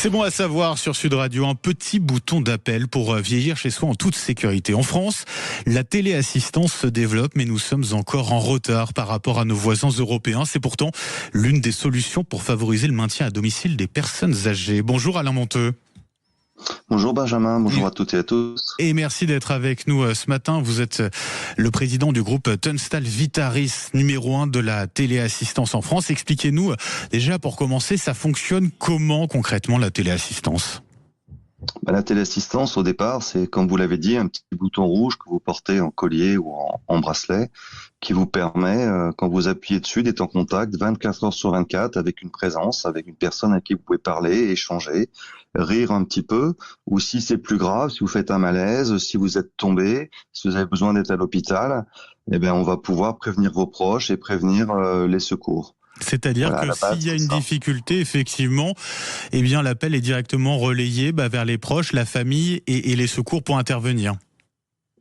C'est bon à savoir sur Sud Radio, un petit bouton d'appel pour vieillir chez soi en toute sécurité. En France, la téléassistance se développe, mais nous sommes encore en retard par rapport à nos voisins européens. C'est pourtant l'une des solutions pour favoriser le maintien à domicile des personnes âgées. Bonjour Alain Monteux. Bonjour Benjamin, bonjour à toutes et à tous. Et merci d'être avec nous ce matin. Vous êtes le président du groupe Tunstall Vitaris, numéro 1 de la téléassistance en France. Expliquez-nous déjà pour commencer, ça fonctionne comment concrètement la téléassistance ? La téléassistance au départ, c'est comme vous l'avez dit, un petit bouton rouge que vous portez en collier ou en bracelet qui vous permet, quand vous appuyez dessus, d'être en contact 24 heures sur 24 avec une présence, avec une personne à qui vous pouvez parler, échanger, rire un petit peu, ou si c'est plus grave, si vous faites un malaise, si vous êtes tombé, si vous avez besoin d'être à l'hôpital, on va pouvoir prévenir vos proches et prévenir les secours. C'est-à-dire que s'il y a une difficulté, effectivement, l'appel est directement relayé vers les proches, la famille et les secours pour intervenir.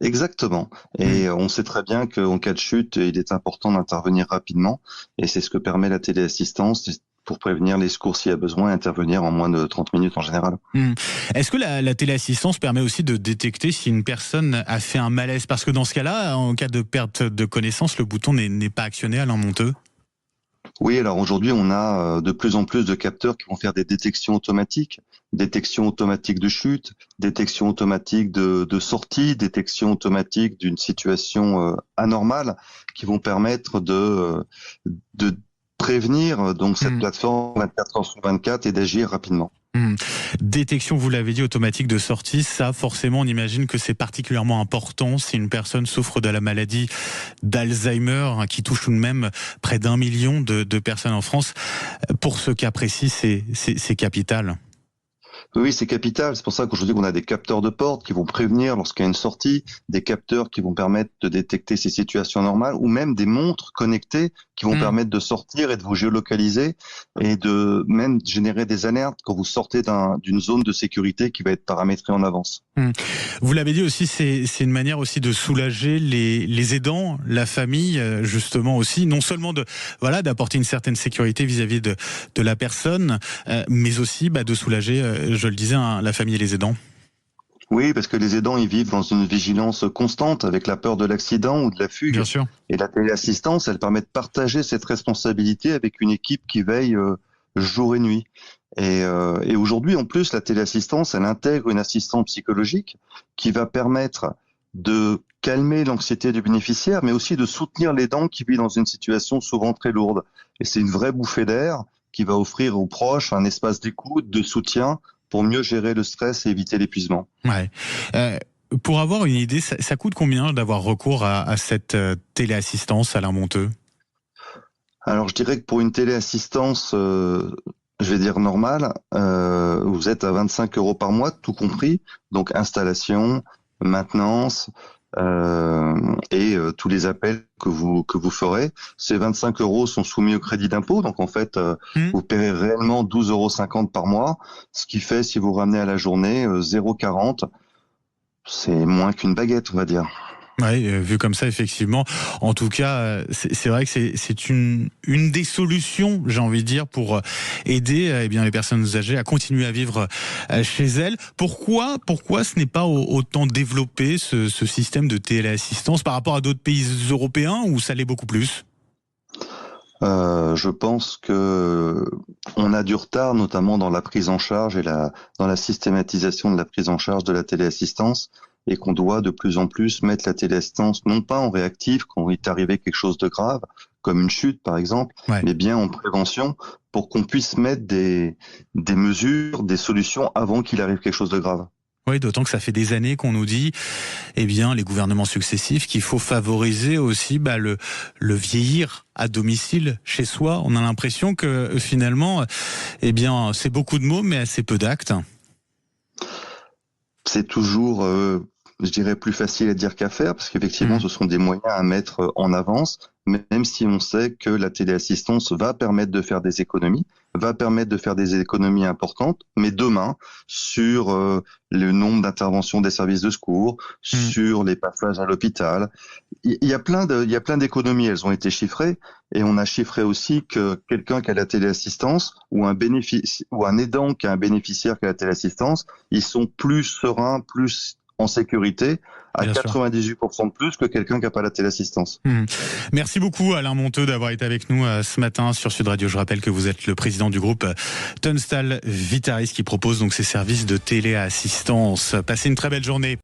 Exactement. Et on sait très bien qu'en cas de chute, il est important d'intervenir rapidement. Et c'est ce que permet la téléassistance pour prévenir les secours s'il y a besoin et intervenir en moins de 30 minutes en général. Est-ce que la téléassistance permet aussi de détecter si une personne a fait un malaise ? Parce que dans ce cas-là, en cas de perte de connaissance, le bouton n'est pas actionné, Alain Monteux ? Oui, alors aujourd'hui, on a de plus en plus de capteurs qui vont faire des détections automatiques de chute, détection automatique de sortie, détection automatique d'une situation anormale, qui vont permettre de prévenir donc cette plateforme 24 heures sur 24 et d'agir rapidement. Détection, vous l'avez dit, automatique de sortie, ça forcément on imagine que c'est particulièrement important si une personne souffre de la maladie d'Alzheimer, qui touche tout de même près d'1 million de personnes en France. Pour ce cas précis, c'est capital. Oui, c'est capital. C'est pour ça qu'aujourd'hui, on a des capteurs de porte qui vont prévenir lorsqu'il y a une sortie, des capteurs qui vont permettre de détecter ces situations normales, ou même des montres connectées qui vont permettre de sortir et de vous géolocaliser et de même générer des alertes quand vous sortez d'une zone de sécurité qui va être paramétrée en avance. Vous l'avez dit aussi, c'est une manière aussi de soulager les aidants, la famille, justement aussi, non seulement d'apporter une certaine sécurité vis-à-vis de la personne, mais aussi de soulager, je le disais, la famille et les aidants. Oui, parce que les aidants, ils vivent dans une vigilance constante avec la peur de l'accident ou de la fugue. Bien sûr. Et la téléassistance, elle permet de partager cette responsabilité avec une équipe qui veille jour et nuit. Et aujourd'hui, en plus, la téléassistance, elle intègre une assistante psychologique qui va permettre de calmer l'anxiété du bénéficiaire, mais aussi de soutenir l'aidant qui vit dans une situation souvent très lourde. Et c'est une vraie bouffée d'air qui va offrir aux proches un espace d'écoute, de soutien, pour mieux gérer le stress et éviter l'épuisement. Ouais. Pour avoir une idée, ça coûte combien d'avoir recours à cette téléassistance, Alain Monteux ? Alors, je dirais que pour une téléassistance, je vais dire normale, vous êtes à 25 € par mois, tout compris. Donc, installation, maintenance, et tous les appels que vous ferez. Ces 25 € sont soumis au crédit d'impôt, donc en fait vous paierez réellement 12,50 € par mois, ce qui fait, si vous ramenez à la journée 0,40 €, c'est moins qu'une baguette, on va dire. Oui, vu comme ça, effectivement. En tout cas, c'est vrai que c'est une des solutions, j'ai envie de dire, pour aider les personnes âgées à continuer à vivre chez elles. Pourquoi ce n'est pas autant développé, ce système de téléassistance par rapport à d'autres pays européens où ça l'est beaucoup plus ? Je pense que on a du retard, notamment dans la prise en charge et dans la systématisation de la prise en charge de la téléassistance, et qu'on doit de plus en plus mettre la téléassistance non pas en réactif quand il est arrivé quelque chose de grave, comme une chute par exemple, mais bien en prévention, pour qu'on puisse mettre des mesures, des solutions avant qu'il arrive quelque chose de grave. Oui, d'autant que ça fait des années qu'on nous dit, les gouvernements successifs, qu'il faut favoriser aussi le vieillir à domicile, chez soi. On a l'impression que finalement, c'est beaucoup de mots, mais assez peu d'actes. C'est toujours, je dirais, plus facile à dire qu'à faire, parce qu'effectivement, ce sont des moyens à mettre en avance, même si on sait que la téléassistance va permettre de faire des économies, importantes, mais demain, sur le nombre d'interventions des services de secours, sur les passages à l'hôpital, il y a plein d'économies, elles ont été chiffrées, et on a chiffré aussi que quelqu'un qui a la téléassistance ou un aidant qui a un bénéficiaire qui a la téléassistance, ils sont plus sereins, plus en sécurité, à 98% de plus que quelqu'un qui n'a pas la téléassistance. Merci beaucoup Alain Monteux d'avoir été avec nous ce matin sur Sud Radio. Je rappelle que vous êtes le président du groupe Tunstall Vitaris qui propose donc ces services de téléassistance. Passez une très belle journée.